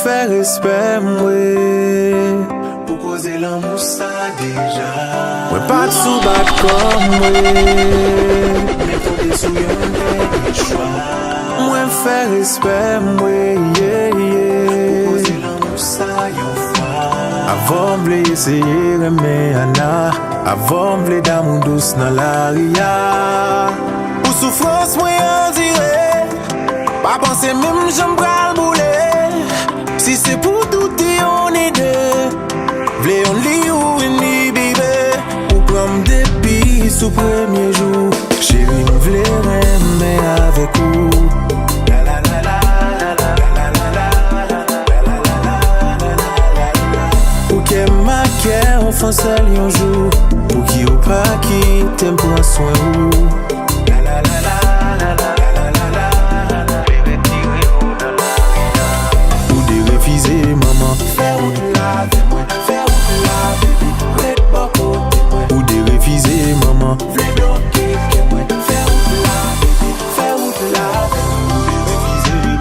fait respect, moi. Pour causer l'amour, ça déjà. Ouais, pas de sous-bat comme moi. Mais pour des souillons, des choix. Moi, fait respect, moi, yeah, yeah. Pour causer l'amour, ça y'en fois. Avant, m'blé essayer, mais Anna. Avant, m'blé d'amour douce dans la ria. Pour souffrance, moi, on dirait. Pas penser même, j'aime pas le boulet. Si c'est pour tout et on est deux. V'lez on lit ou ni bébé. Ou prendre des billes sous premier jour. Chérie, m'v'lez mais avec vous. La la la la la la la la la la la. Pour qu'elle m'acquiert, on fait seul un jour. Pour qui ou pas qui t'aime prendre soin ou. La la la la la la la la la. Ou des refusés, maman. Faire ou de la vie, moi. Faire ou de la baby. Red Boko, ou des refusés, maman. Faire ou de la baby. Faire ou de la baby.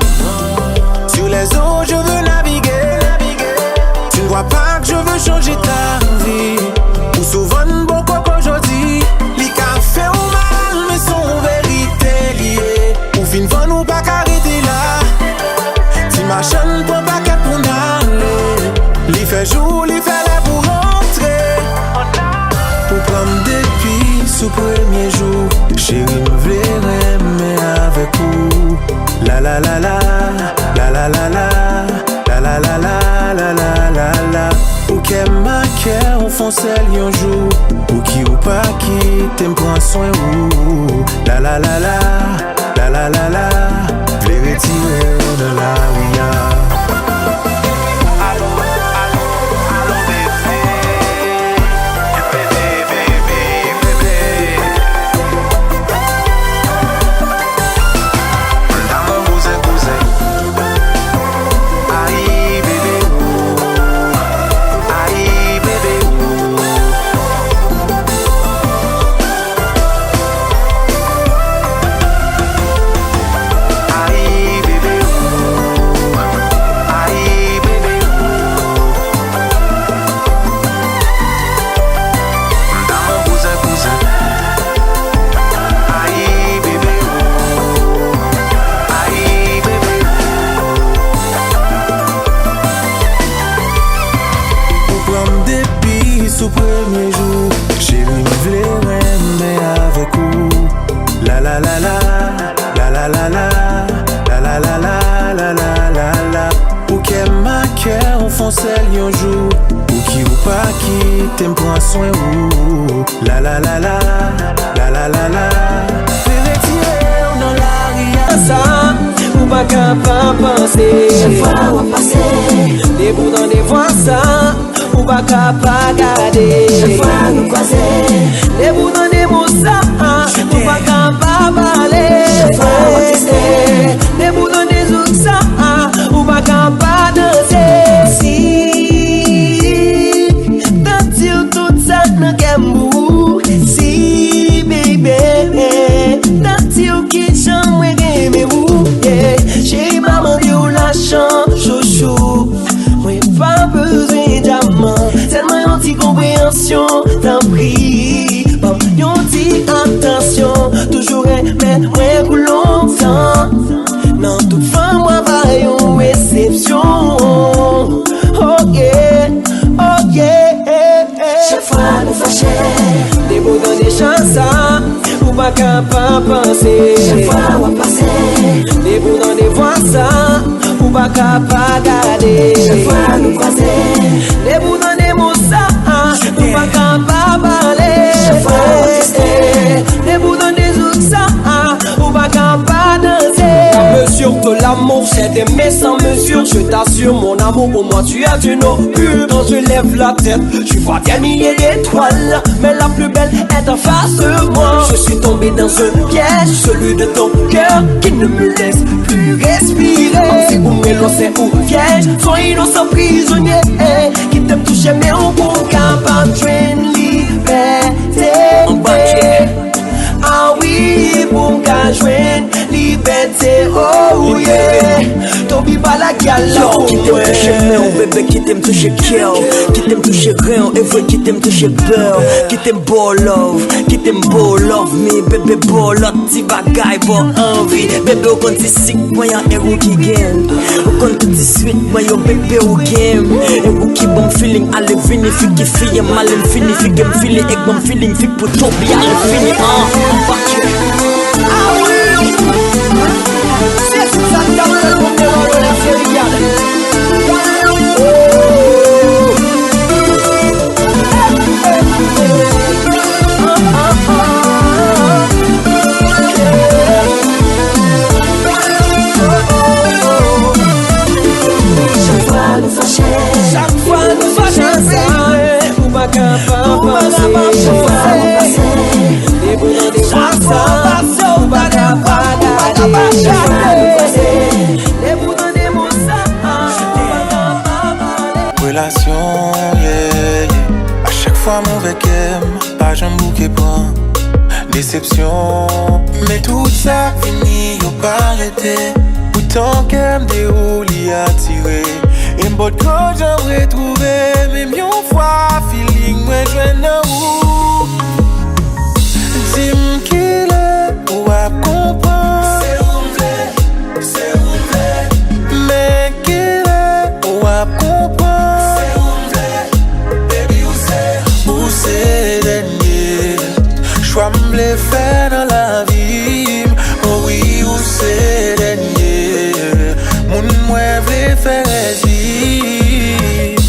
Sur les eaux, je veux naviguer. Tu ne vois pas que je veux changer ta vie. Ou souvent, beaucoup qu'aujourd'hui. Les cafés ou mal, mais sont vérité liées. Ou fin van ou pas qu'arrêter là. Si ma chaîne pour pas qu'elle pour aller. Les fait jour, les fait là pour rentrer. Pour prendre des filles sous premier jour. Chérie, me verrait, mais avec vous. La la la la, la la la la, la la la la, la la la la. Ou qu'elle m'acquiert, on fonce un jour. Ou qui ou pas qui t'aime prendre soin ou. La la la la, la la la la. V'lez retirer de la ria. Sous premier jour, chérie, m'v'lez mais avec vous. La la la la, la la la la, la la la la, la la la la. Ou qu'elle m'acquiert, on fonce un jour. Ou qui ou pas qui t'aime prendre soin ou. La la la la, la la la la. Fais retirer dans la ria. Ça, ou pas capable penser. Chaque fois on passe. Des bouts dans des voix ça. Ou pas capable garder. Chaque fois nous croiser. Les bouts dans des mots ça. Ou pas capable parler. Chaque fois on tester. Les bouts dans des autres ça. Ou pas capable danser. Si t'as tiré tout ça dans Kembou. Si baby t'as tiré qui chambre et vous. Chérie maman dit ou la chambre chouchou. Moi pas besoin d'amant. Tellement yon ti compréhension. T'en prie bon, yon ti attention. Toujours mais moi pour longtemps. Non toute femme moi va yon réception. Oh yeah, oh yeah. Chaque fois nous fâchés. Des mots dans des chansons. Ou pas capable penser. Chaque fois on passe. Des mots dans des voix ça. Ou pas capable garder. Chaque fois nous croiser. Les bouts dans des mots ça. Ou pas capable parler. Chaque fois on tester. Les bouts dans des autres ça. Ou pas capable danser. La mesure de l'amour c'est d'aimer sans mesure. Je t'assure mon amour pour moi tu as une eau pure. Quand je lève la tête je vois des milliers d'étoiles. Mais la plus belle est en face de moi. Je suis tombé dans un piège. Celui de ton cœur qui ne me laisse plus respirer. C'est où mélange, c'est où piège. Sois innocent prisonnier qui t'aime toucher mais on peut capable de liberté. Ah oui, pour qu'à joindre liberté. pété, oh yeah. T'oublies pas la galère. Qui t'aime toucher main, bébé, qui t'aime toucher cœur. Qui t'aime toucher rien, et vrai qui t'aime toucher beurre. Qui t'aime beau love, qui t'aime beau love me. Bébé beau lot, ti bagay bon envie. Bébé au compte sick, moi y'a un héros qui gagne. Au compte tout de suite, moi y'a bébé au game. Héros qui bon feeling, allez vini, fi fille, mal fini, fi game feeling, ek bon feeling, fi pour tout bien fini. Ah oui. C'est ça, dans le monde de la série, Chaque fois nous fâchons, ou pas capable relation, yeah, yeah. À chaque fois mauvais qu'aime, pas j'en bouquet point. Déception, mais tout ça fini, y'a pas arrêté. Pourtant qu'aime des hauts l'y attiré. Et m'bot quand j'aimerais trouver, même yon fois feeling, moi j'en ai où. Dis-moi qu'il est, ou à comprendre. C'est où m'lait, mais qu'il est, ou à comprendre. Baby, où c'est dernier. J'vois m'blé faire dans la vie. Oh oui, où c'est dernier. Moun mwen vle faire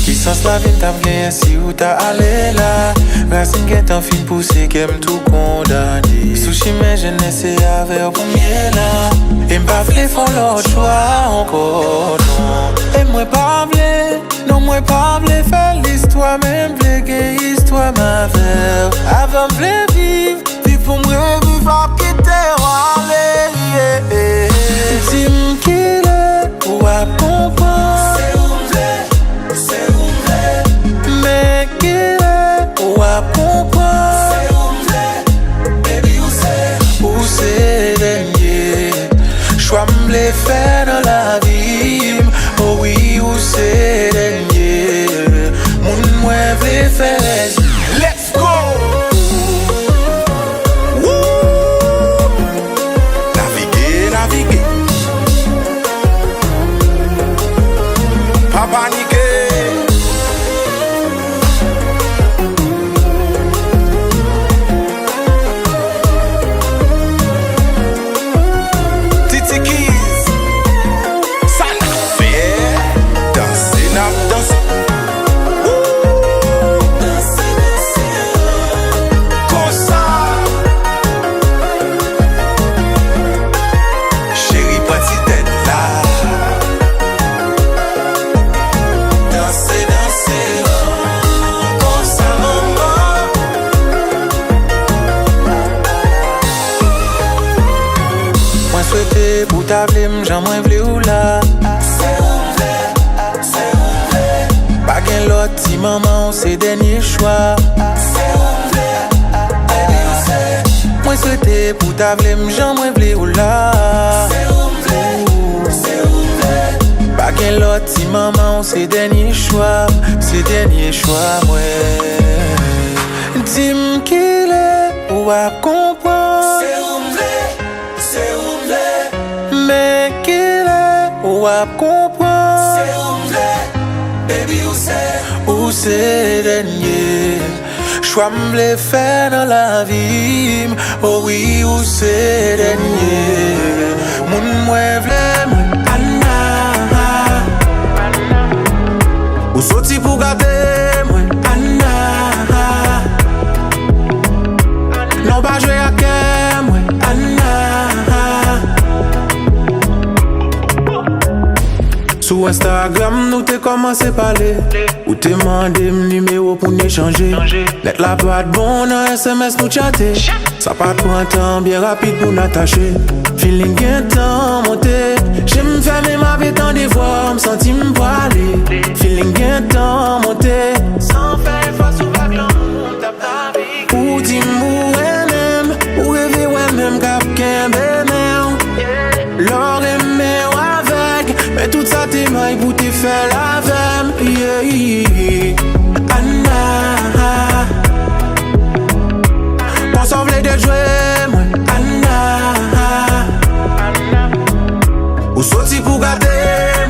qui sens la vie t'a bien si ou t'as allé là. Racine qui est en fin poussé qui aime tout condamné. Sushi mais je ne sais avec au premier là. Et m'pas vle font l'autre choix encore non. Et moi pas vle, non moi pas vle faire l'histoire. Même vle que histoire ma verre. Avant vle vivre, vivre pour moi vivre à quitter aller. Dis-moi qu'il est ou à comprendre. C'est où m'lait, mais qu'il est ou à comprendre. C'est où m'lait, baby où c'est dernier. J'vois m'lé faire dans la vie. Oh oui où c'est dernier. Moun mwen vle faire. Let's go. Naviguer. Pas paniquer. Titi Keys, ça n'a fait. Danser, n'a danser. Danser. Comme ça. Chérie, petite tête là. Danser, comme ça, maman. Moi souhaité pour ta blême, j'en moins vle ou là. C'est où m'lait. Pas gen l'autre si maman, c'est dernier choix. C'est où m'lait. Moi souhaité pour ta blême, j'en moins vle ou là. C'est où m'lait. Pas gen l'autre si maman, c'est dernier choix. C'est dernier choix, ouais. Dis-moi qu'il est ou à comprendre. C'est où m'lait, mais qu'il est ou à comprendre. C'est où m'lait, baby où c'est dernier. J'vois m'blé faire dans la vie. Oh oui où c'est dernier. Moun mwen vle mwen Anna. Ou soti pou gade mwen Anna. Non pa jwe a ke mwen Anna. Sous Instagram nous t'es commencé parler. Ou t'es mandé mon numéro pour n'échanger. Net la pas de bon dans SMS nous chatter. Ça pas prend temps bien rapide pour n'attacher. Feeling bien temps monté. J'aime faire mes mauvais temps des voix, me sentir me parler. Feeling bien temps monté. Sans faire face au bac l'amour tape ta vie. Ou dis-moi même, ou rêver ouais même cap qu'un bénin. avec, yeah. Anna, qu'on s'en voulait de jouer, moi, Anna. Ou sorti pour gâter,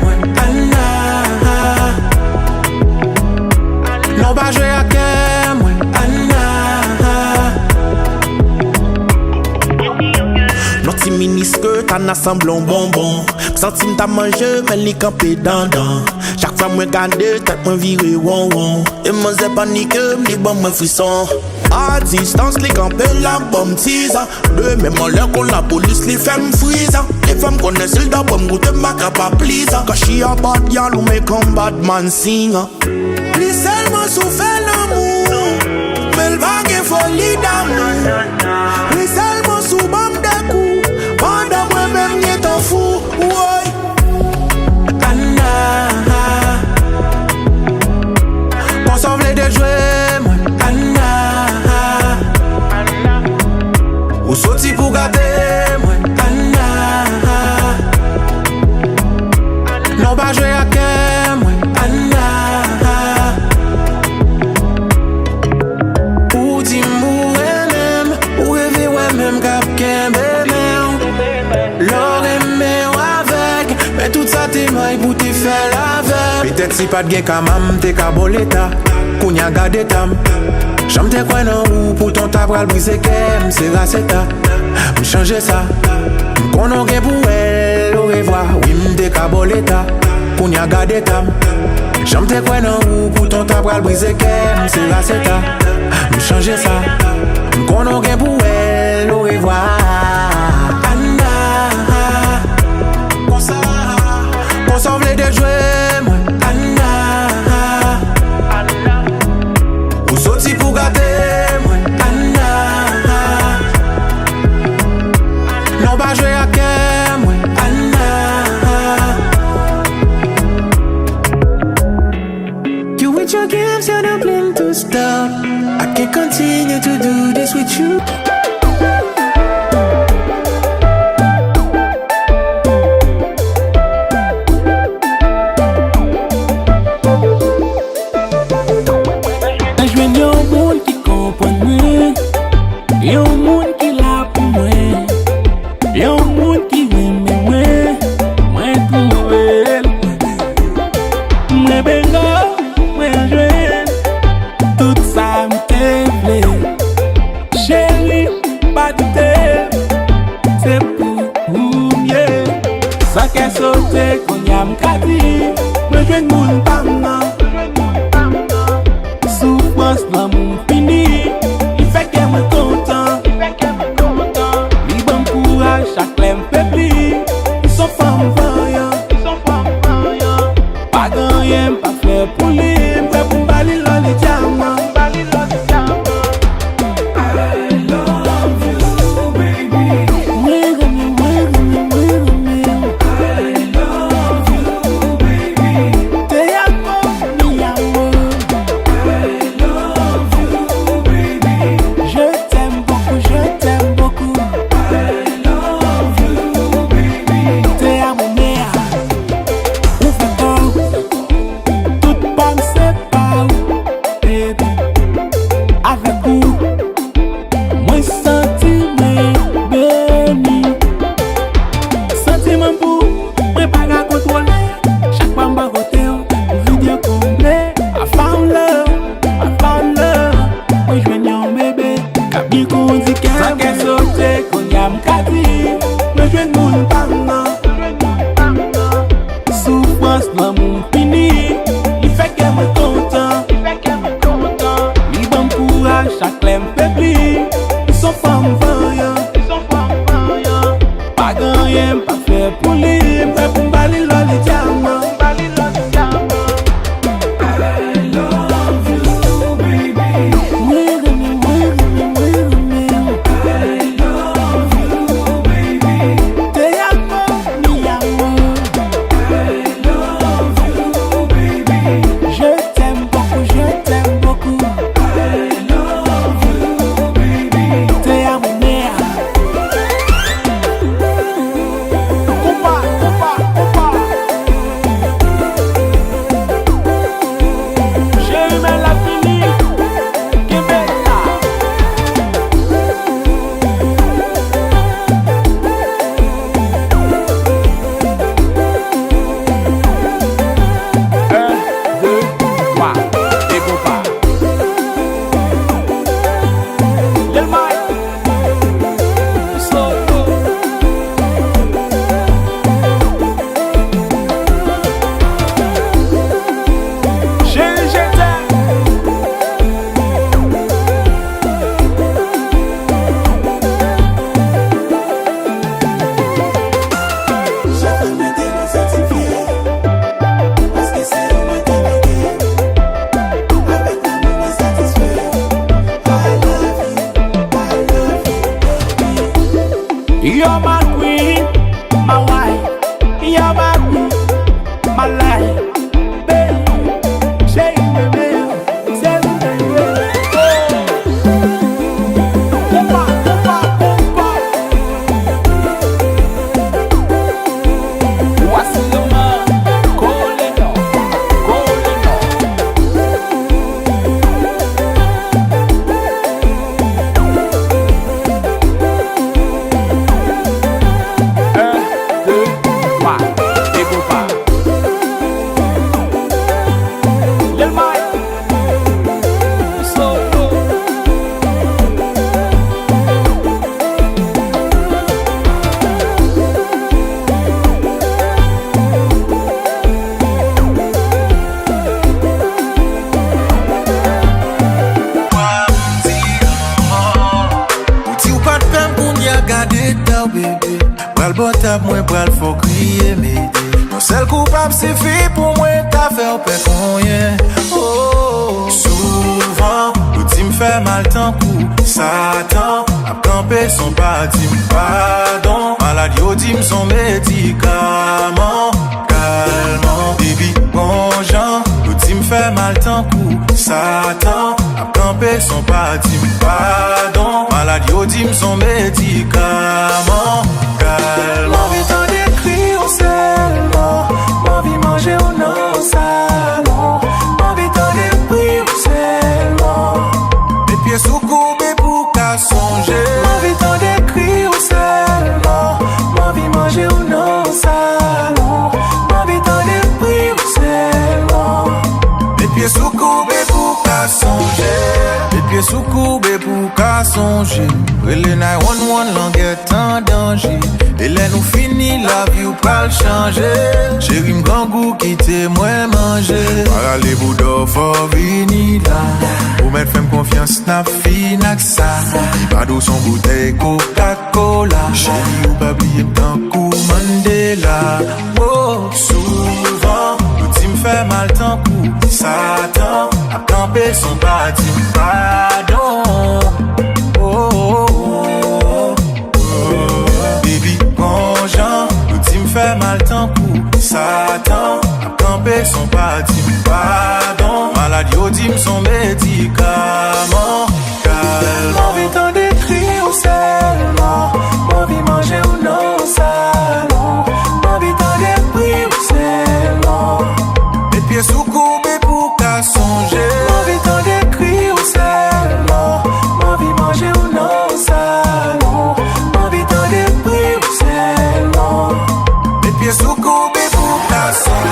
moi, Anna. Non, pas jouer à quel, moi, Anna. Notre mini-skirt en assemblant bonbon. Sentim ta mangé, mais li campé dandan. Chaque fois moi garde, tête moi viré won won. Et moi c'est panique, m'li bon moi frisson. À distance, les campé la bombe teaser. De même en l'air qu'on la police, les femmes freezer. Les femmes connaissent le d'abord, m'goûte ma capa please. Quand she a bad girl, ou make un bad man singer. Li seulement souffert l'amour, mais le vague folie d'amour. Li seulement sous bam de coups, pendant moi-même n'y est en fou. Ouais. Anna, qu'on s'en voulait de jouer, moi, Anna. Ou sorti pour gâter, moi, Anna. Non, pas jouer à quel, moi, Anna. Ou dis-moi même, ou rêver même cap kembe même. L'or aimé avec, mais tout ça t'es maille pour te faire la veille. Peut-être si pas de gain quand même, t'es caboleta, qu'on y a gardé tam. J'aime te quoi non ou pour ton tabral brisé qu'aime, c'est raceta. M'changer ça, m'con on gain pour elle, au revoir. Oui m'te caboleta, qu'on y a gardé tam. J'aime te quoi non ou pour ton tabral brisé qu'aime, c'est raceta. M'changer ça, m'con on gain pour elle, au revoir. Anna, qu'on s'en voulait de jouer, moi, Anna. Ou sorti pour gâter, moi, Anna. Non, pas jouer à quel, moi, Anna. You with your games, you're not playing to stop. I can't continue to do this with you. Yon moun ki la pou mwen, yon moun ki reme mwen, mwen trouvel. Mwen bengo, mwen jwen, tout sa mte vle. Chéri, batite, se pou mye. Sa ke sote kon yam kati, mwen jwen moun tamnan. Soufrans nan moun fini. Mwen kontan, li bon courage, chaque lèm pepli. Son femme voyant, pas ganyen, pas fleur pour lui. M'fè pou bali lò li diamant. I love you, baby. I love you, baby. Te amo, mi amor. I love you, baby. Je t'aime beaucoup. I love you, baby. Te amo, mea. Ou fait tout, toute pomme oublié mais mon seul coupable suffit pour moi t'as fait au père qu'on y est. Oh, souvent ou tu me fais mal tant coup Satan a campé son paradis pardon maladie au dim son médicament calmant baby bon Jean ou tu me fais mal tant coup Satan a campé son paradis pardon maladie au dim son médicament calmant envie t'en décrire seulement envie manger au non salon envie t'en décrire seulement mes pieds sous courbés pour qu'à songer envie t'en décrire seulement envie manger au non salon envie t'en décrire seulement mes pieds sous courbés pour qu'à songer mes pieds sous courbés pour qu'à songer le 911 langue est en danger et là nous fini la vie ou pas le changer chérie m'gangou qui t'es moins manger par les bouddha faut venir là pour mettre femme confiance n'a fini que ça pas d'où son bouteille Coca-Cola chérie ou pas oublier tant coup Mandela oh souvent ou tu me fais mal tant coup Satan a campé son paradis pardon oh, oh, oh, oh. Baby bon Jean ou tu me fais mal tant coup Satan a campé son paradis pardon maladie au dim son médicament calmant envie t'en décrire seulement envie manger ou non salon envie t'en décrire seulement mes pieds sous courbés pour qu'à songer envie t'en décrire seulement envie manger ou non salon envie t'en décrire seulement mes pieds sous courbés pour qu'à songer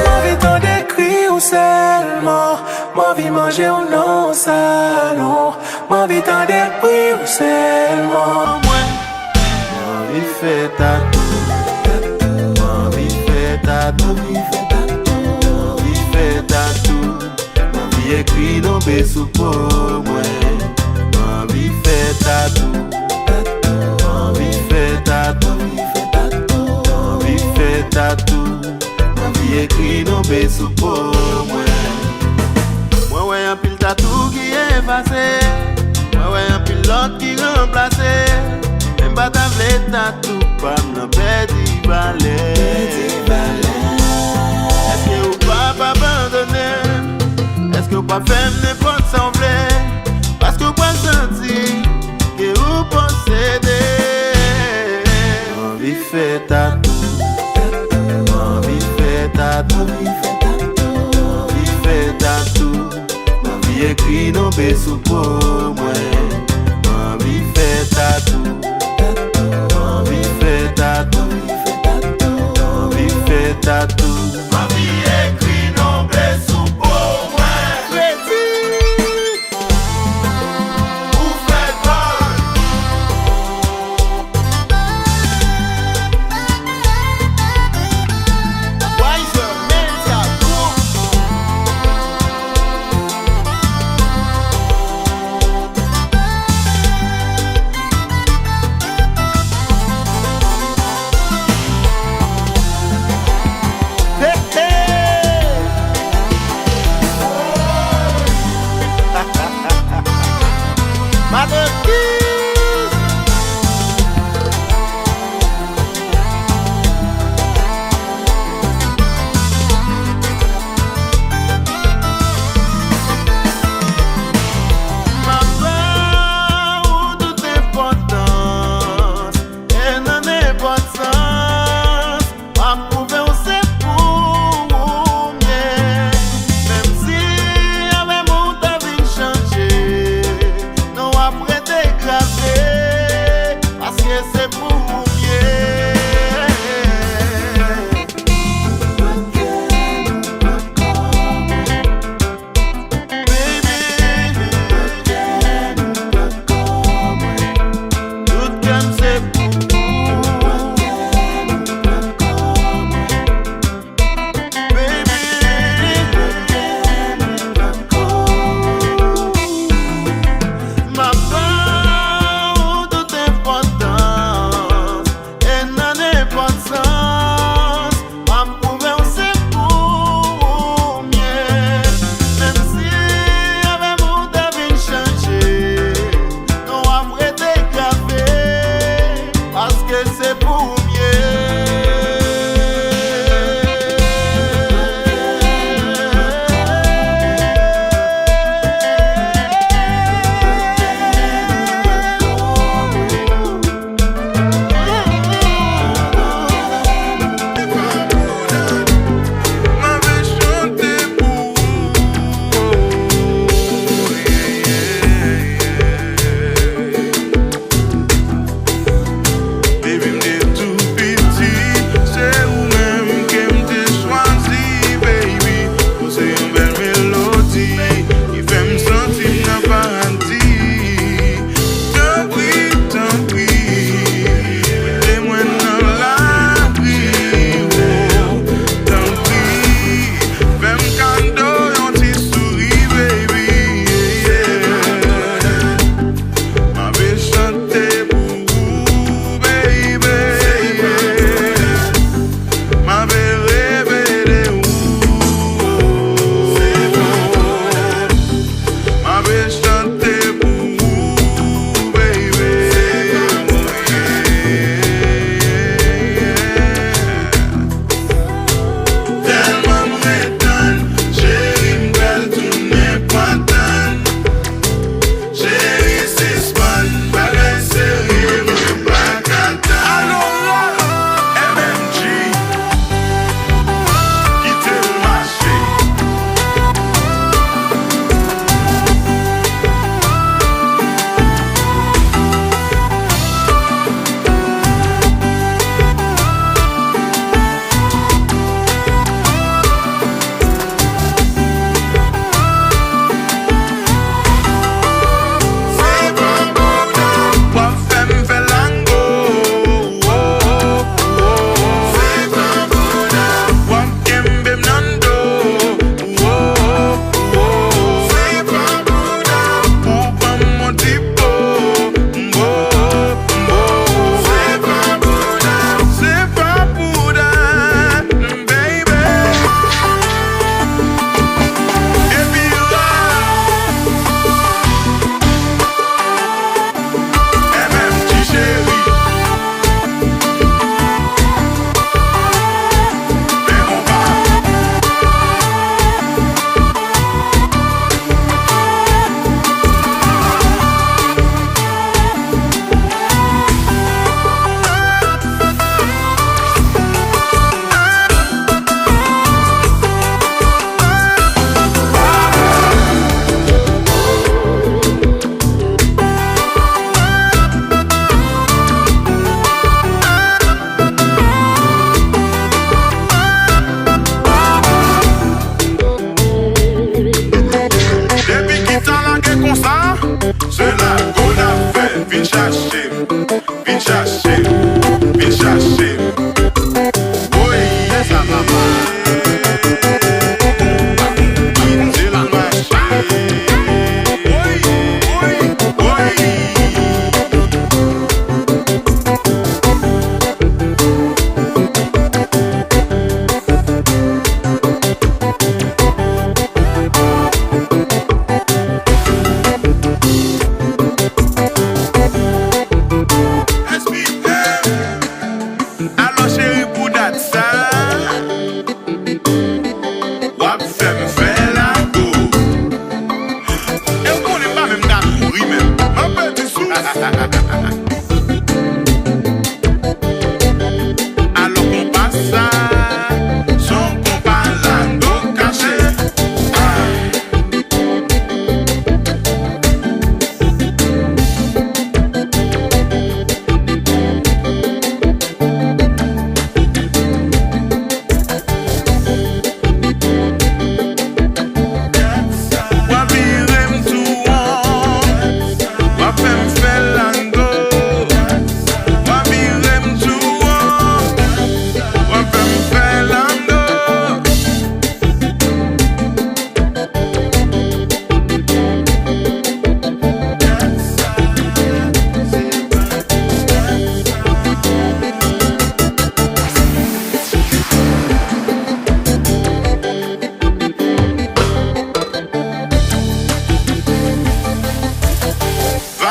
M'envie t'en décrire seulement m'envie manger au non salon m'envie t'en décrire seulement m'envie fait tatou m'envie fait tatou m'envie fait tatou m'envie écrit dans mes sous pour moi m'envie fait tatou m'envie fait tatou m'envie fait tatou écrit dans mes sous pour moi. Moi ouais un pile tatou qui est effacé. Moi ouais un pilote qui remplacé. Même pas ta vle tatou pas me petit balai. Est-ce que vous pas abandonner? Est-ce que vous pas faire n'importe sembler? Parce que vous pas senti que vous possédez. Envie fait tatou. Tatou, il fait tatou, ma vie écrit dans mes sous pour moi. Ma vie fait tatou, ma vie fait tatou, ma vie fait tatou, ma vie écrit dans mes sous pour moi. Vous faites mal.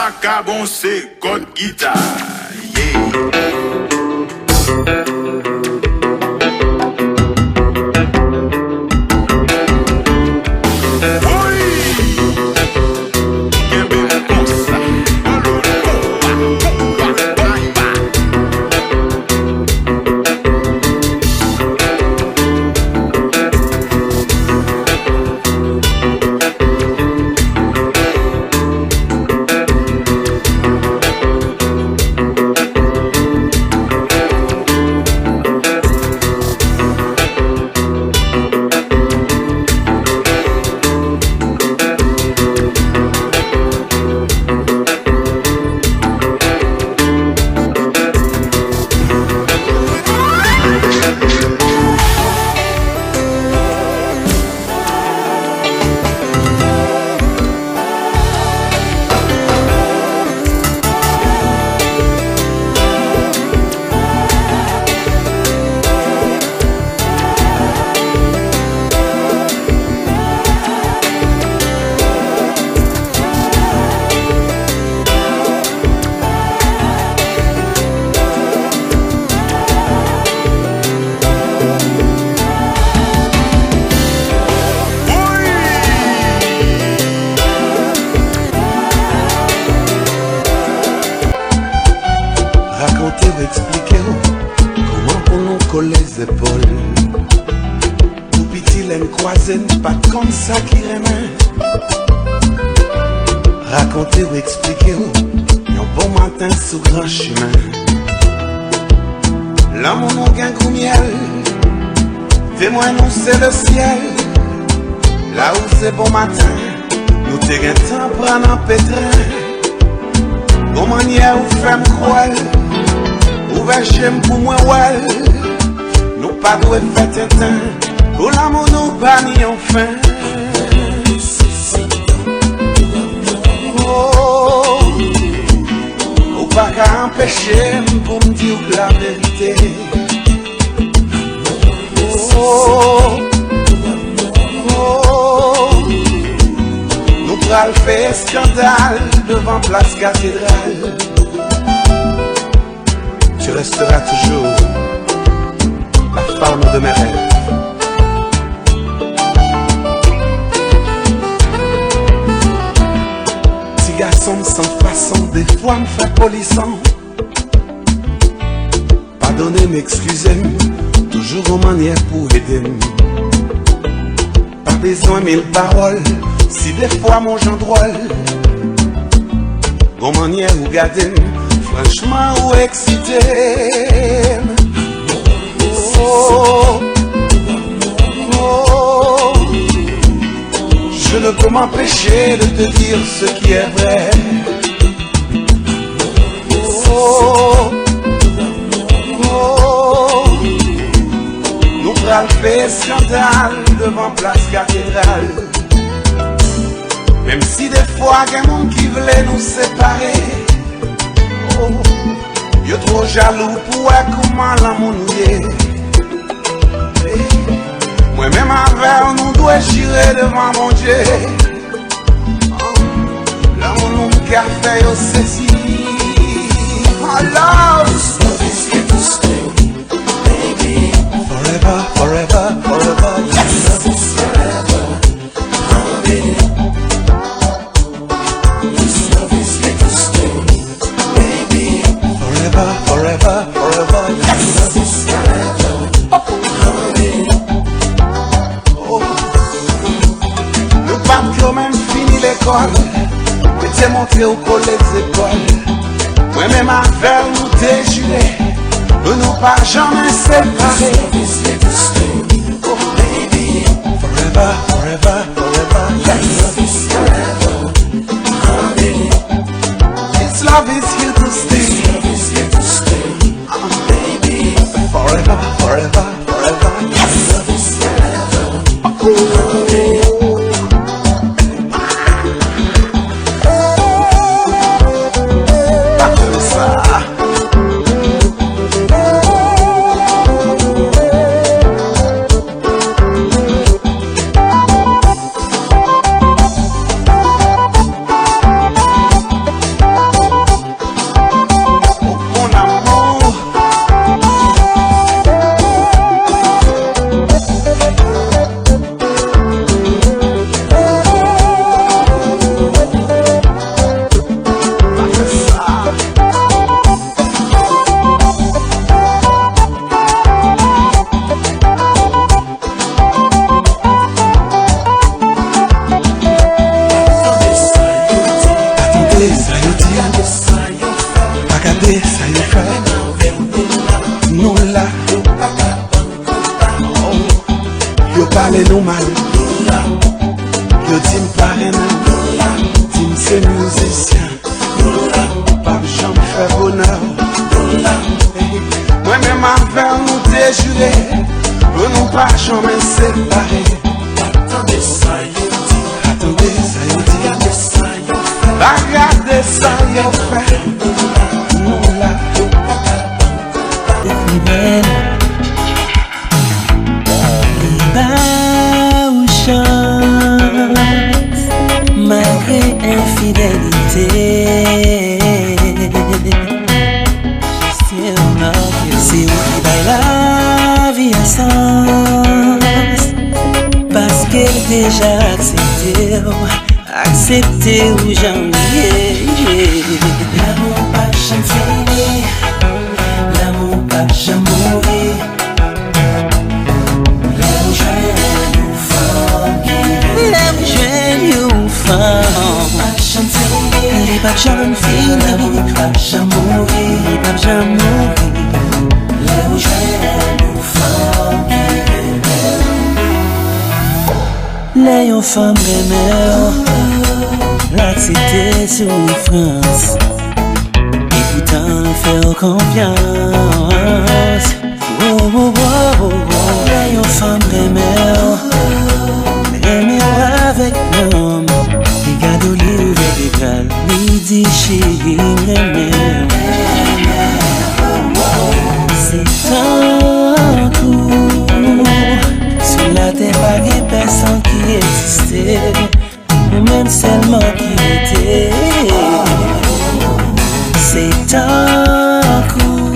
Vagabond c'est code guitare. Yeah. Les épaules tout petit laine croisée, pas comme ça qui remet. Raconter ou expliquer un bon matin sous grand chemin. L'amour nous gagne gros miel, témoin nous c'est le ciel. Là où c'est bon matin, nous t'aiguons temps prendre un pétrin. Bon manière où femme croile, ouvert j'aime pour moi ouais. Nous pas doué fait un temps, pour l'amour nous pas ni enfin. Oh, ou pas qu'à empêcher pour me dire la vérité. Oh, oh, nous pral faire scandale devant place cathédrale. Tu resteras toujours la femme de mes rêves. Petit garçon sans façon, des fois me fait polissant. Pardonnez, m'excusez, toujours en manière pour aider. Pas besoin mille paroles, si des fois mon genre drôle. En manière ou garder, franchement ou excité. Oh, oh, je ne peux m'empêcher de te dire ce qui est vrai. Oh, oh, nous pral faire scandale devant place cathédrale. Même si des fois il y a un monde qui voulait nous séparer. Oh, yo trop jaloux pour voir comment l'amour nous est. Moi-même avec nous doit girer devant mon Dieu. L'amour nous a fait au saisi. Oh love is here to stay, baby. Forever, forever, forever. Yes, it's forever, oh baby. This love is here to stay, baby. Forever, forever, forever. Yes, it's forever, oh baby. Nous pas quand même fini l'école, mais t'es monté au collège des épaules. Moi-même avec nous t'es juré, nous pas jamais séparés. Oh baby, forever, forever, forever. Yes, love is forever, oh baby. This love is here to stay. This love is here to stay, oh baby. Forever, forever, forever. Yes, love is forever, oh baby. Regardez ça y fait. Nous là. Yo parle nous mal. Yo dit m'parrain nous. Dit m'sais musicien. Pas jamais fait bonheur. Moi-même avec nous déjuré. Nous pas jamais séparés. Attendez ça y dit. Regardez ça y fait. Nous là. Malgré infidélité, c'est où qui baille la vie à sens. Parce qu'elle déjà accepté ou jamais. L'amour pas jamais fini, l'amour pas jamais mourir. Les papes jamais fini, les papes jamais mourir, les papes jamais mourir. Les jeunes femmes remèrent la cité souffrance. Et pourtant faire confiance. Les femmes remèrent avec l'homme. Gado li ouve de gal, li di chéri m'aimer. C'est un coup. Sur la terre pas de personne qui existait, ou même seulement qui était. C'est un coup.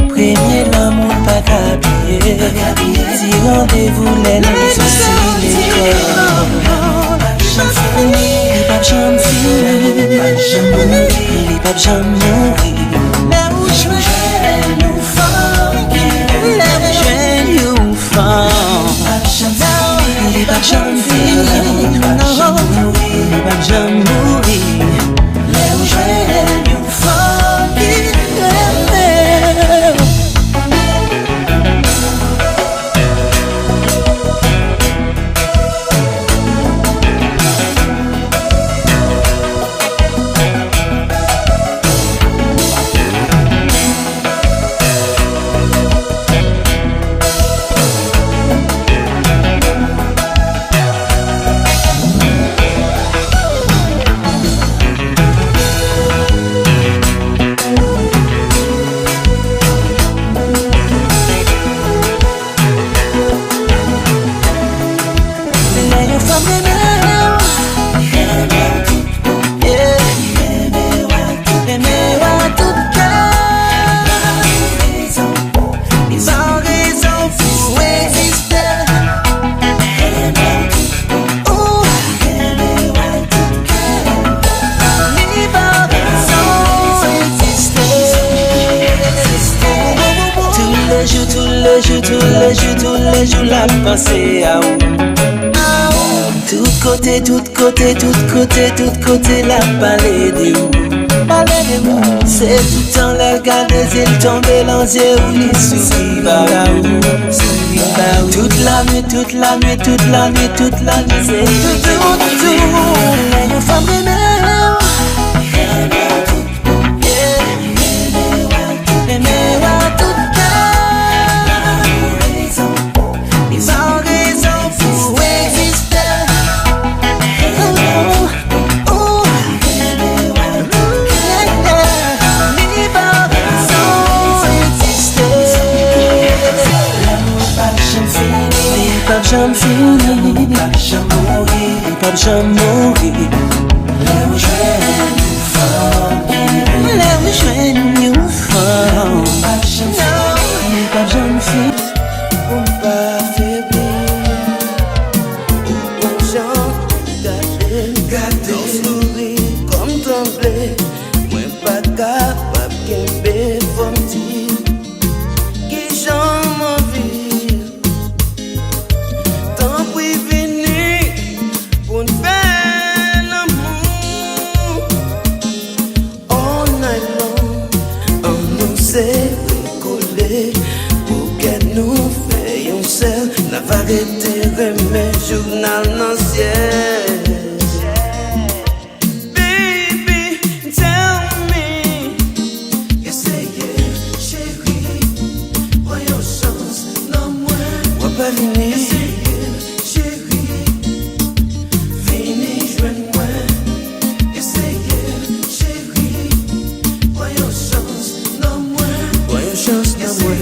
Premier l'amour pas qu'habillé. Si rendez-vous les nuits aussi l'école. Les papes jamais fini, les papes jamais mourir, les papes jamais mourir. Les jeunes nous font, les jeunes nous font. Les papes jamais fini, les papes jamais mourir, les papes jamais mourir. Les jeunes nous font. Tous les jours la pensée à où. Tout côté la palais de où. C'est tout temps la regarder, c'est tomber dans les yeux où les souris va où. Toute la nuit, c'est tout. Les femmes de J'aime finir, les papes jamais mourir, les papes jamais mourir. Les jeunes nous font. Les papes jamais finir. On pas faiblir. Bon gens, gâter, sourire comme trembler. Moi pas capable de me dire qui j'en m'envie. Tant puis venu pour nous faire souhaiter pour que nous faisons seul. La variété remet journal dans le ciel. Baby, tell me. Essayez, chérie, prends une chance, non moins. On va pas venir. Essayez, chérie, venez joindre-moi. Essayez, chérie, prends une chance, non moins. Prends une chance, non moins.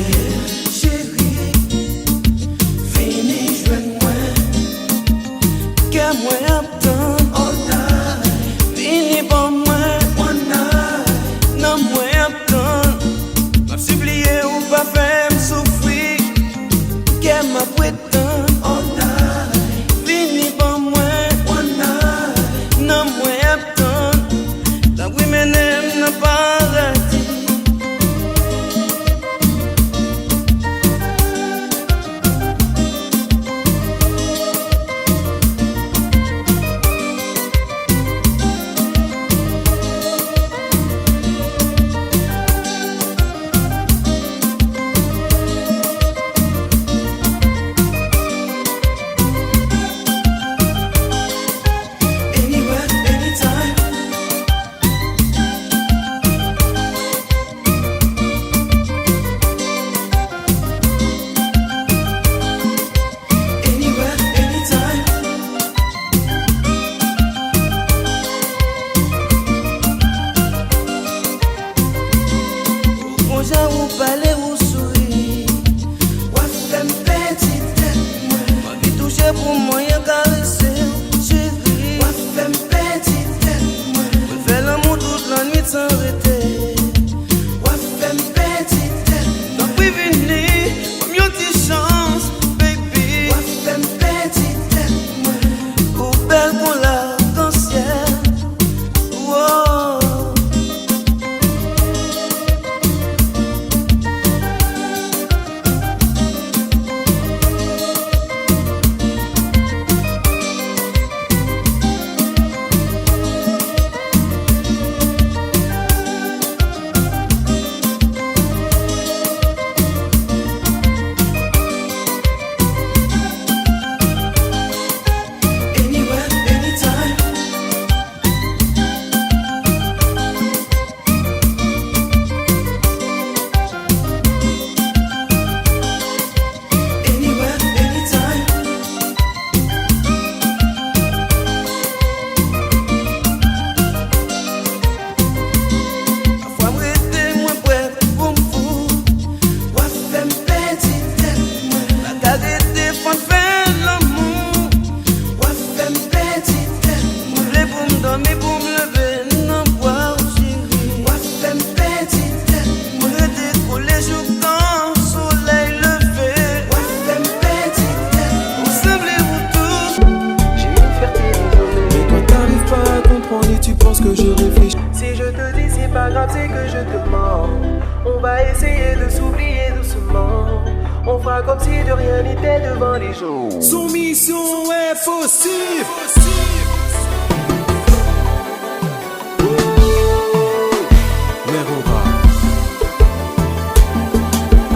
Soumission impossible.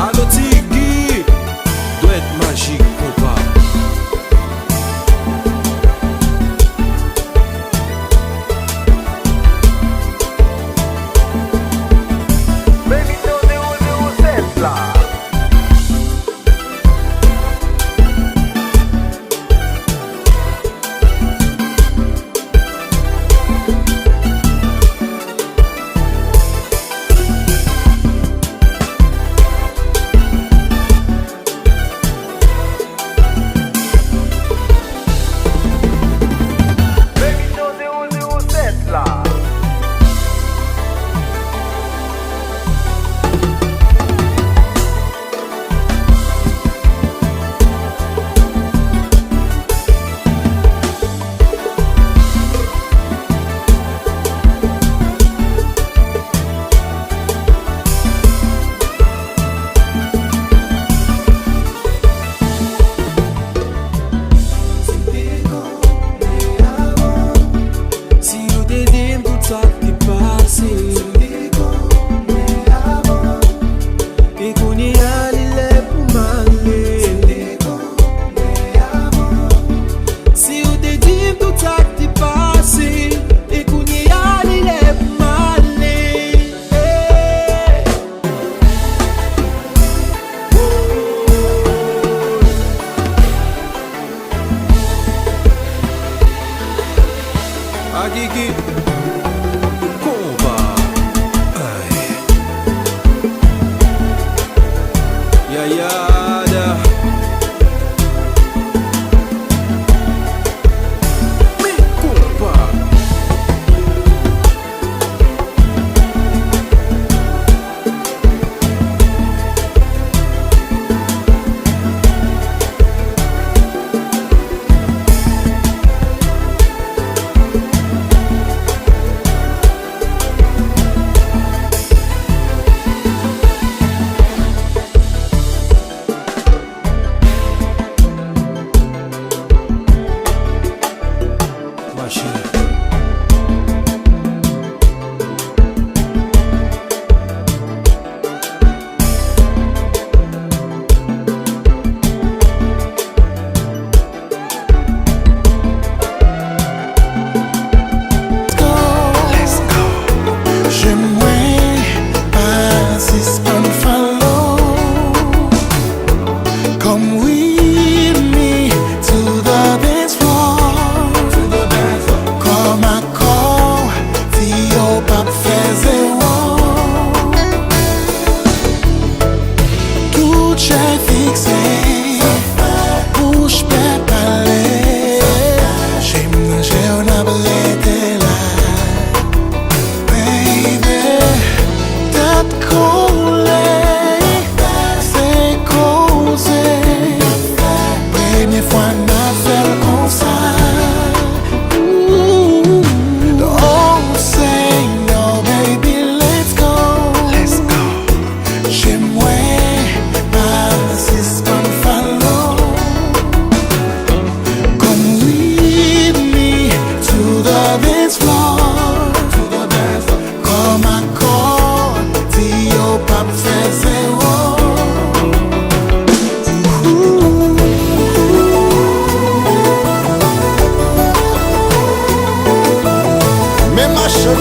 Allo Tigui, doit être magique, compa.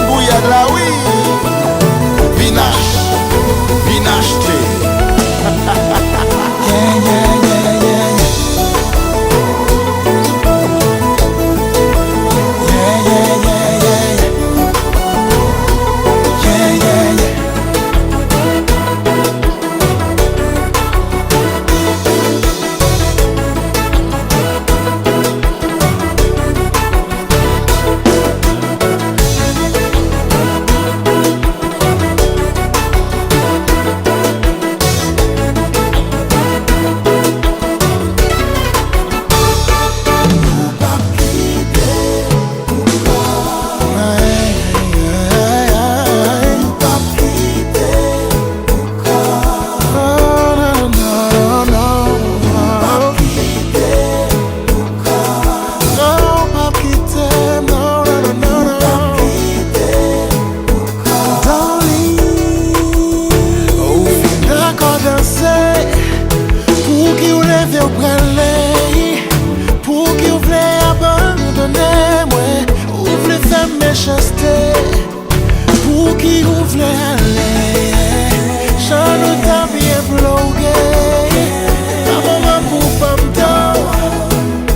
bouillade là, oui. Vinache, vinache thé. Yeah, yeah, yeah, yeah. Yeah, yeah, yeah, yeah. Yeah, yeah, yeah. Pour qui vous voulez aller, j'en ai ta bien blogué. Ta maman pour femme d'or,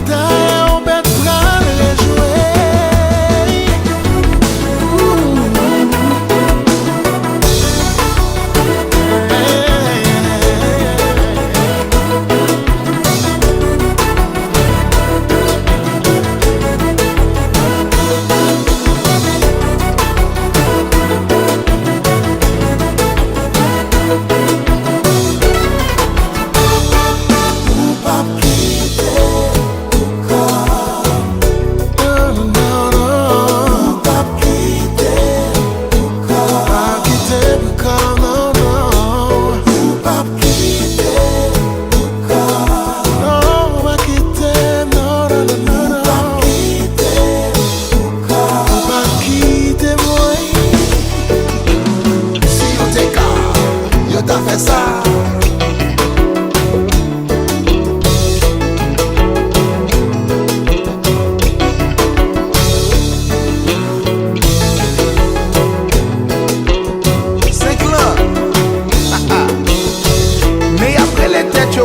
d'ailleurs on peut prendre les jouets.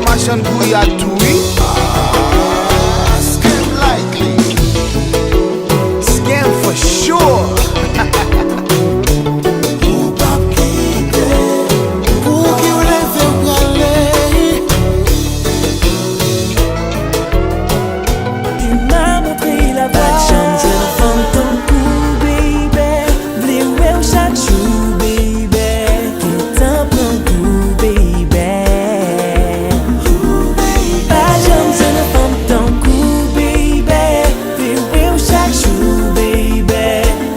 Machin bouillade tout, oui. Scam likely. Scam for sure. Pour qui vous lève aller. Tu m'as montré la voie. Chance de femme ton cou, baby. V'lez ouais chaque jour, baby. Qui t'en prend tout, baby. Pas chance de femme ton cou, baby. V'lez ouais chaque jour, baby.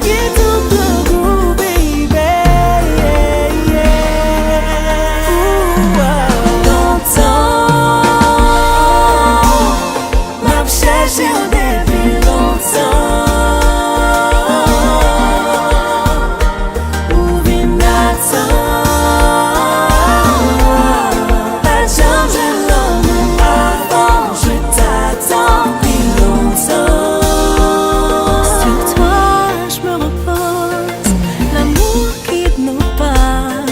Qui t'en prend tout, baby. Longtemps, m'a cherché depuis longtemps. Où vient pas changer l'homme avant, je t'attends depuis longtemps. Sur toi je me repose, l'amour quitte nos pas.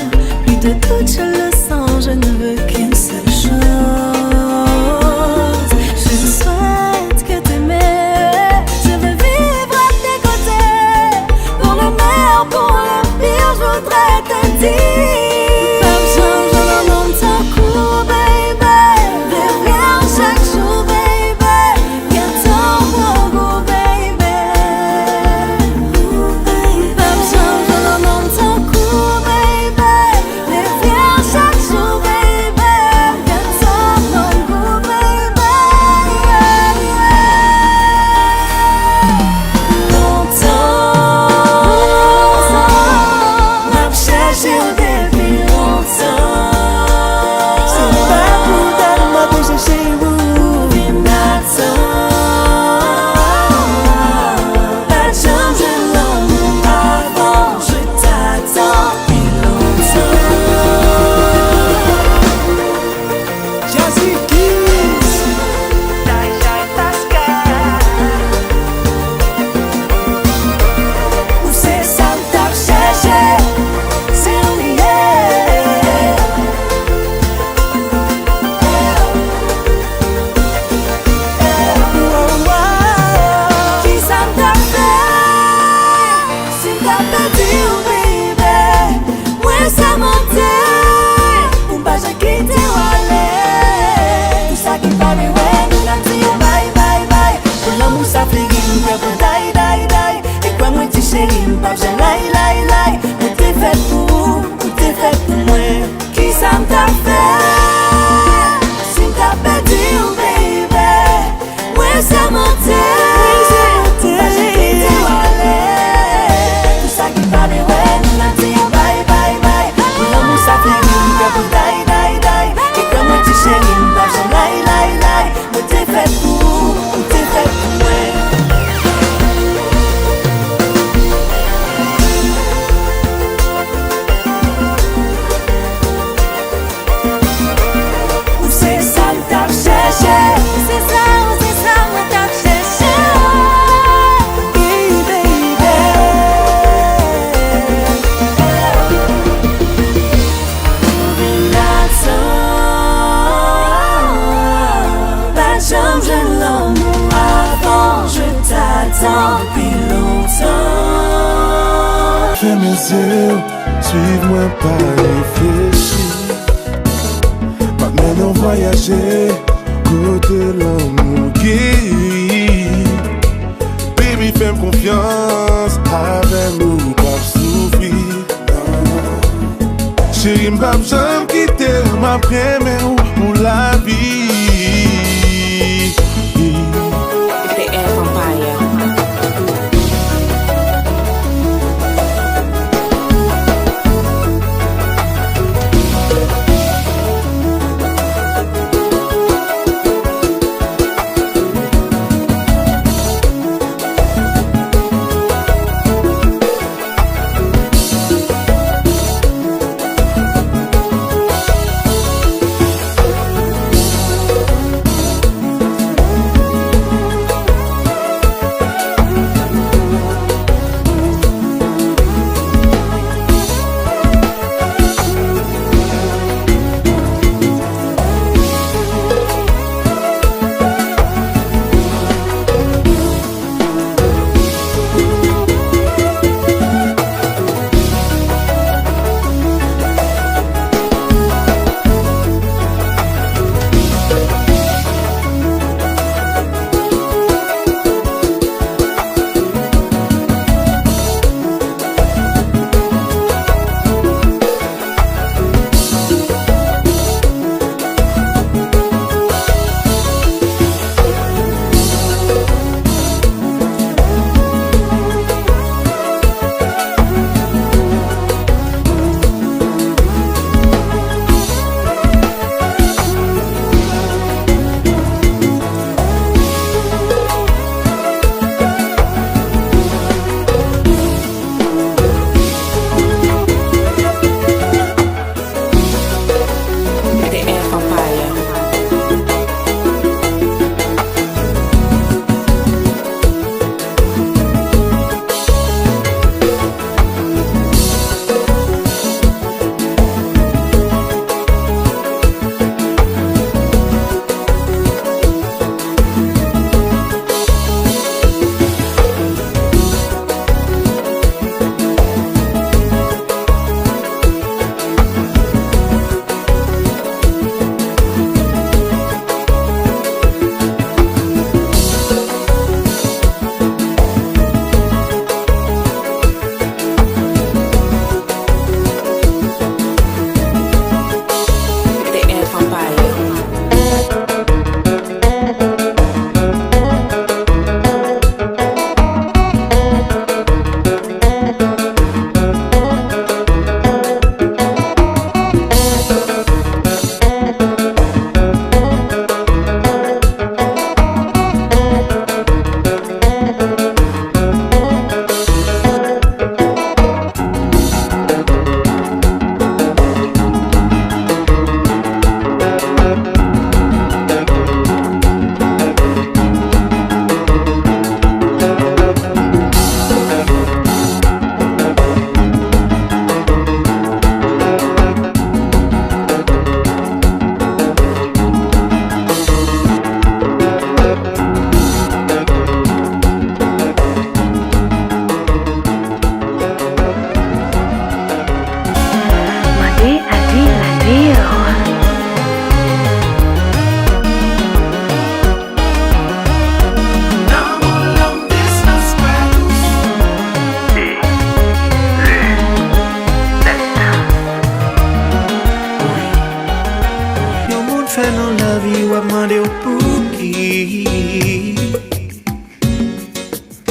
Plus de doute je le sens, je ne veux qu'une seule chose. Je souhaite que t'aimer, je veux vivre à tes côtés. Pour le meilleur, pour le pire, je voudrais te dire. Pas besoin, je demande ton coup, baby. Viens chaque jour, baby. Viens ton bon goût, baby. Pas besoin, je demande ton coup, baby. Viens chaque jour, baby. Viens ton bon goût, baby. Longtemps, m'a cherché au début. yeux, suive-moi pas réfléchir. Pas maintenant voyager, côté l'amour guéri. Baby, fais-moi confiance, avec nous, pas souffrir. Chérie, m'pas jamais quitter, m'apprémer pour la vie. The Air Vampire.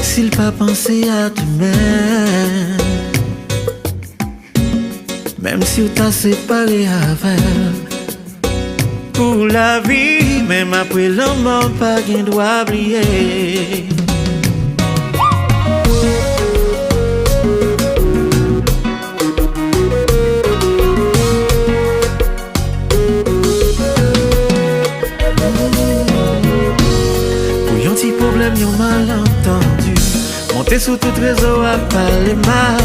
S'il pas pensé à demain, même si on t'a séparé avec. Pour la vie, même après la mort, pas qu'un doit oublier. Pour yon petit problème, yon malentendu. Monter sous tout réseau à parler mal.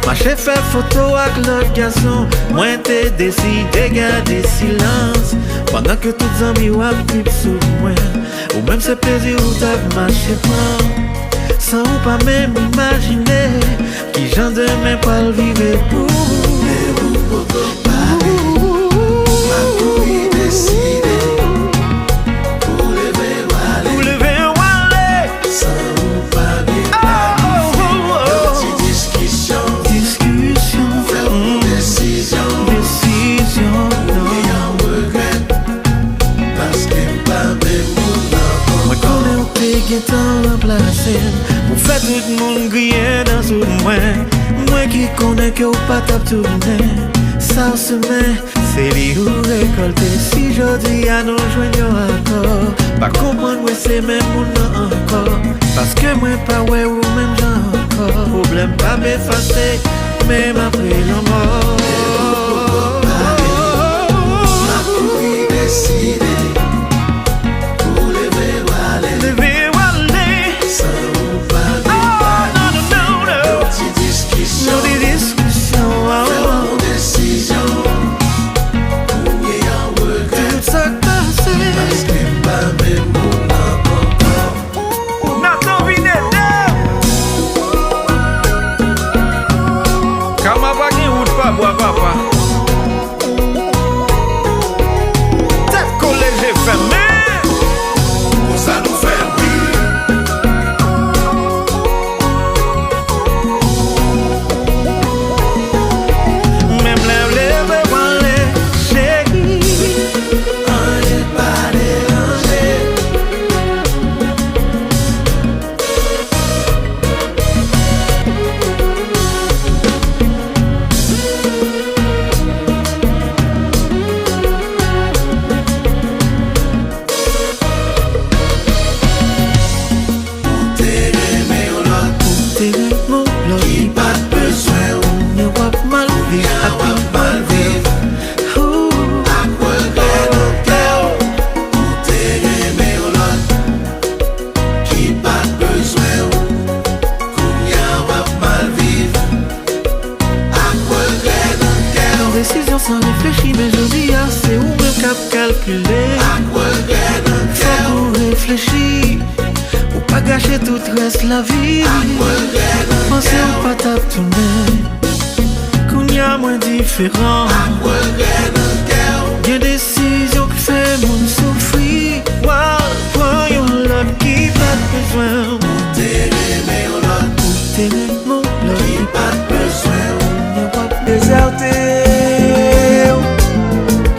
Ma chef fait photo avec l'autre garçon. Moi t'ai décidé garder silence. Pendant que toutes les amis ou plus sous moi. Ou même ce plaisir ou t'as marché plan. sans ou pas même imaginer qui j'en demain pas le vivre pour. Pour faire tout le monde griller dans tout moi. Moi qui connais que ou pas tape tourner. Ça se met, c'est lui ou récolter. Si je dis à nos joignons encore, pas comprendre moi c'est même mon nom encore. Parce que moi pas ouais ou même j'en encore. Problème pas m'effacer, même après la mort. Ma couille décidée pour lever ou aller. Papa. Tête collée, j'ai fait mais ça nous fait même lève les chéris. On n'est pas dérangé. Sans réfléchir, mais je dis c'est où même cap calculer. Faut qu'on réfléchisse pour pas gâcher tout reste la vie. Pensez ou pas tape tourner, qu'on y a moins différent. Y'a des décisions qui fait mon souffrir. Voyons l'homme qui pas besoin. Pour t'aimer mon l'homme qui pas besoin. Déserté.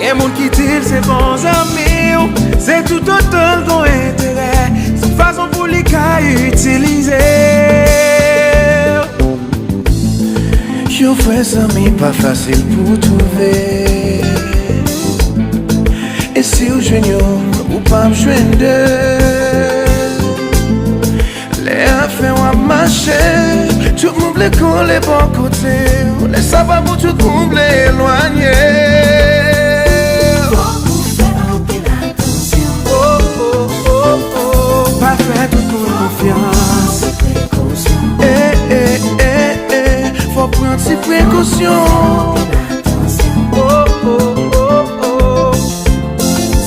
Et mon qui dit c'est bons amis, c'est tout autant qu'on intérêt, c'est une façon pour les cas utiliser. Je fais ça mais pas facile pour trouver. Et si vous joignez ou pas me joindre, les affaires vont marcher. Tout le monde les coller bon côté, les savoir pour tout le monde les éloigner. Pas faire toute mon confiance. Faut prendre ses précautions.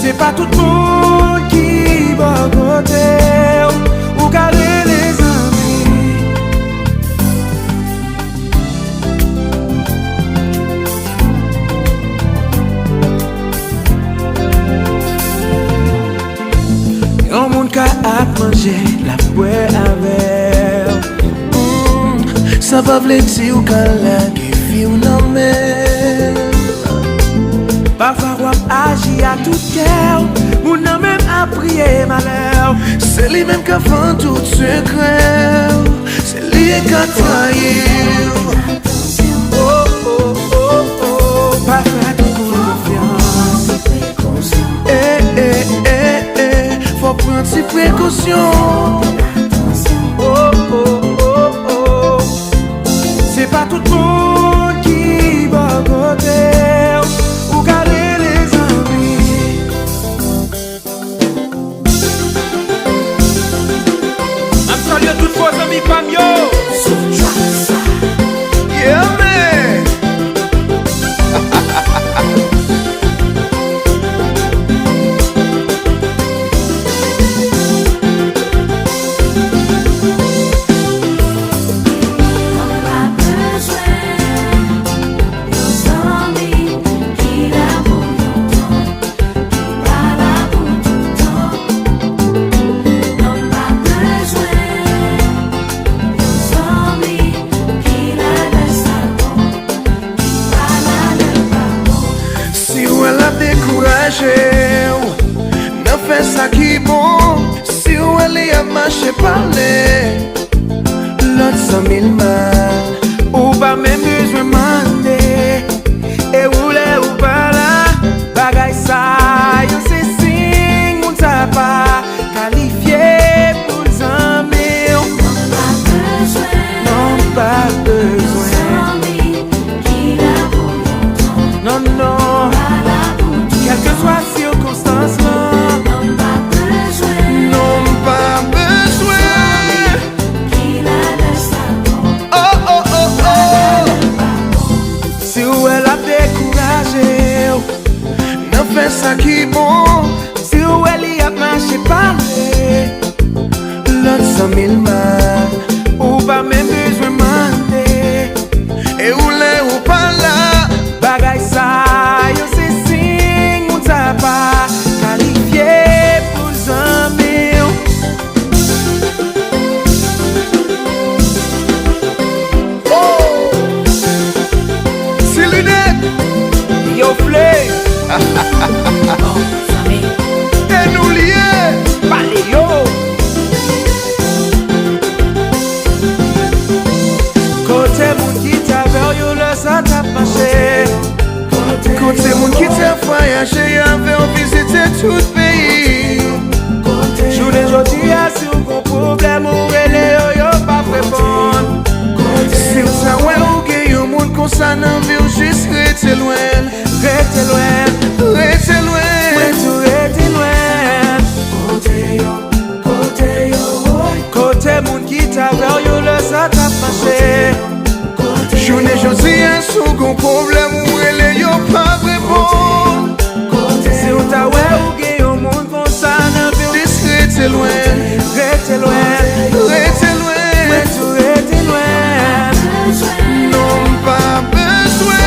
C'est pas tout le monde qui va côté ou garder les amis. Y'a un monde qui a mangé la poêle avec. Ça va v'l'être ou qu'elle qui vit ou non mais. Parfois on agit à tout cœur, on a même à prier malheur. C'est lui même qui vend tout secret, c'est lui qui a trahi. Pas faire toute confiance. Faut prendre ses précautions. C'est pas tout le monde qui va côté ou garder les amis. I'm sorry à toutes vos amis Pamio. Yeah. ça t'a marché. Côté moun qui t'a voyagé, avait en visiter tout le pays. Journée aujourd'hui, si vous avez un problème, ou relais, yo pas répondre. Si vous savez où il y a un monde comme ça, non, vous juste restez loin. Restez loin, restez loin. Restez loin. Côté moun qui t'a vu, yo le ça t'a marché. Journée aujourd'hui, si vous avez un problème, ou relais, yo pas répondre. Si vous savez où il y a un monde comme ça, non, vous juste restez loin. Restez loin, restez loin. Restez loin. Non, pas besoin.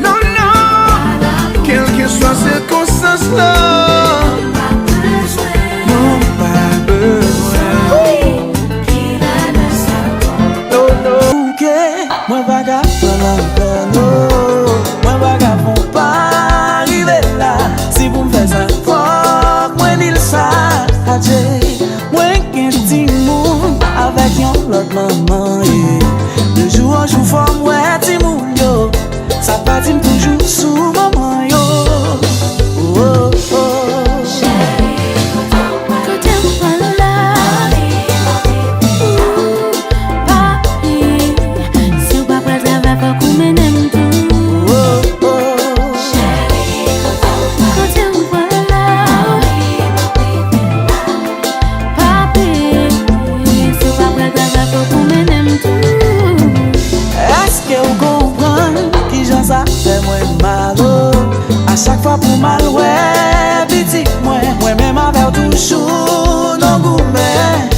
Non, non. Quelle que soit circonstance là. Non, pas besoin. Non, non. Ok, moi bagarre dans l'enfer. Moi bagarre pour pas arriver là. Si vous me faites ça, fuck, moi dis ça. Moi qu'un petit monde avec yon l'autre maman. De jour en jour, faut moi petit monde yo. Ça partit toujours sous maman yo. Oh oh oh. A chaque fois pour mal, ouais, petit, moi même avec toujours non gourmet.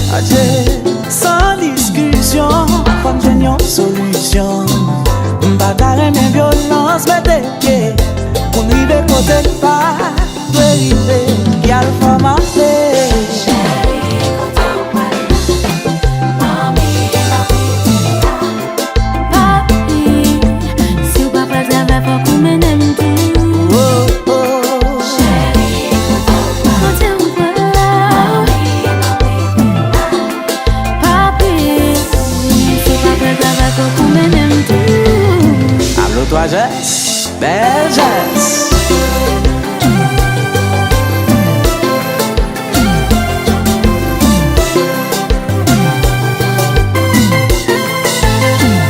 Sans discussion, comme j'ai une solution. Bagarre mes violences, mais t'es pieds. Pour nous river côté pas, vérité, y'a le formaté. Toi, Jess, belle Jess.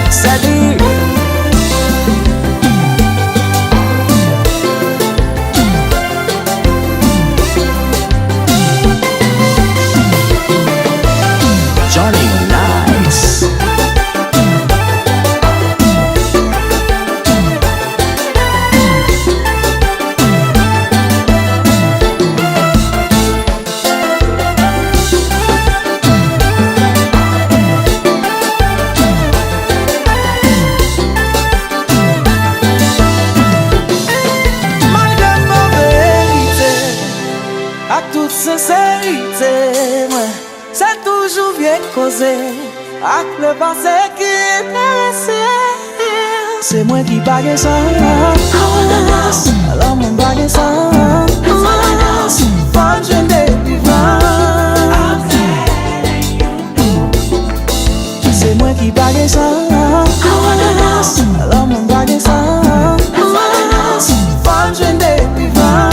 Salut. Johnny Nice. Sincérité, moi, c'est toujours bien causé. Avec le passé qui est blessé. C'est moi qui bague ça. Alors mon bague ça. Femme jeune des vivants. C'est moi qui bague ça. Alors mon bague ça. Femme jeune des vivants.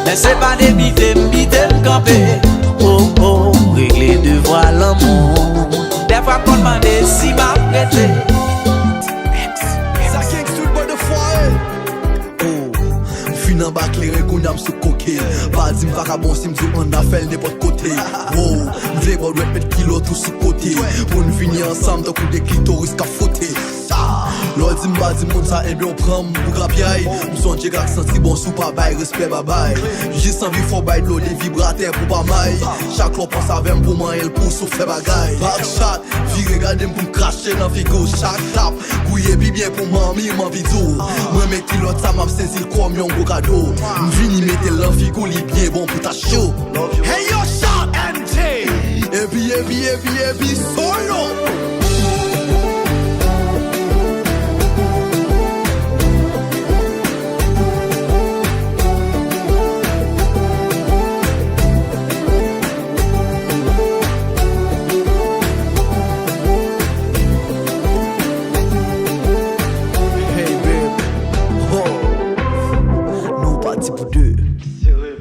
Mais c'est pas des bitem camper. Oh oh, régler devoir l'amour. Des fois qu'on demande si m'a prêté. Ça gangsta tout le bois de foire. Oh, fin en bac les terrain qu'on a se coquille. Pas dit vagabond si m'dou on a fait n'importe côté. Wow, m'vle bon doit mettre kilo tout sous côté. Pour nous finir ensemble tant coup des clitoris qu'a fauté. L'on dit m'ba dit moun ça et bien on prend pour grapiaille. M'songe gars senti bon sous pas bail respect bye bye. Juste envie faut bail l'eau les vibrateurs pour pas maille. Chaque l'on pense avec pour moi elle pour souffler bagaille. Backshot, vie regarder pour me cracher dans figo chaque tap. Gouiller bien pour mamie m'en vidéo. Moi mes kilotes ça m'a saisi comme un gros cadeau. M'vini mettre l'enfigo li bien bon pour ta show. Hey yo shot MJ. Et puis solo.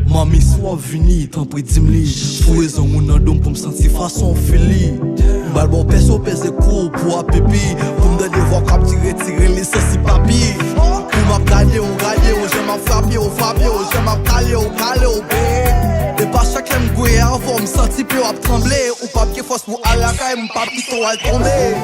Mami soit vini, tant pris dimli. Pour raison mon andom pour me sentir façon fili. Bal bon perso pèse court pour a pépi. Pour me donner voir cap tirer les sensi papier. Pour m'a gagné, j'aime à frapper, j'aime à caler, bé. Et pas chacun me gouer avant, me sentir peu à trembler. Ou papier force pour à la caille, mon papi toi à tomber.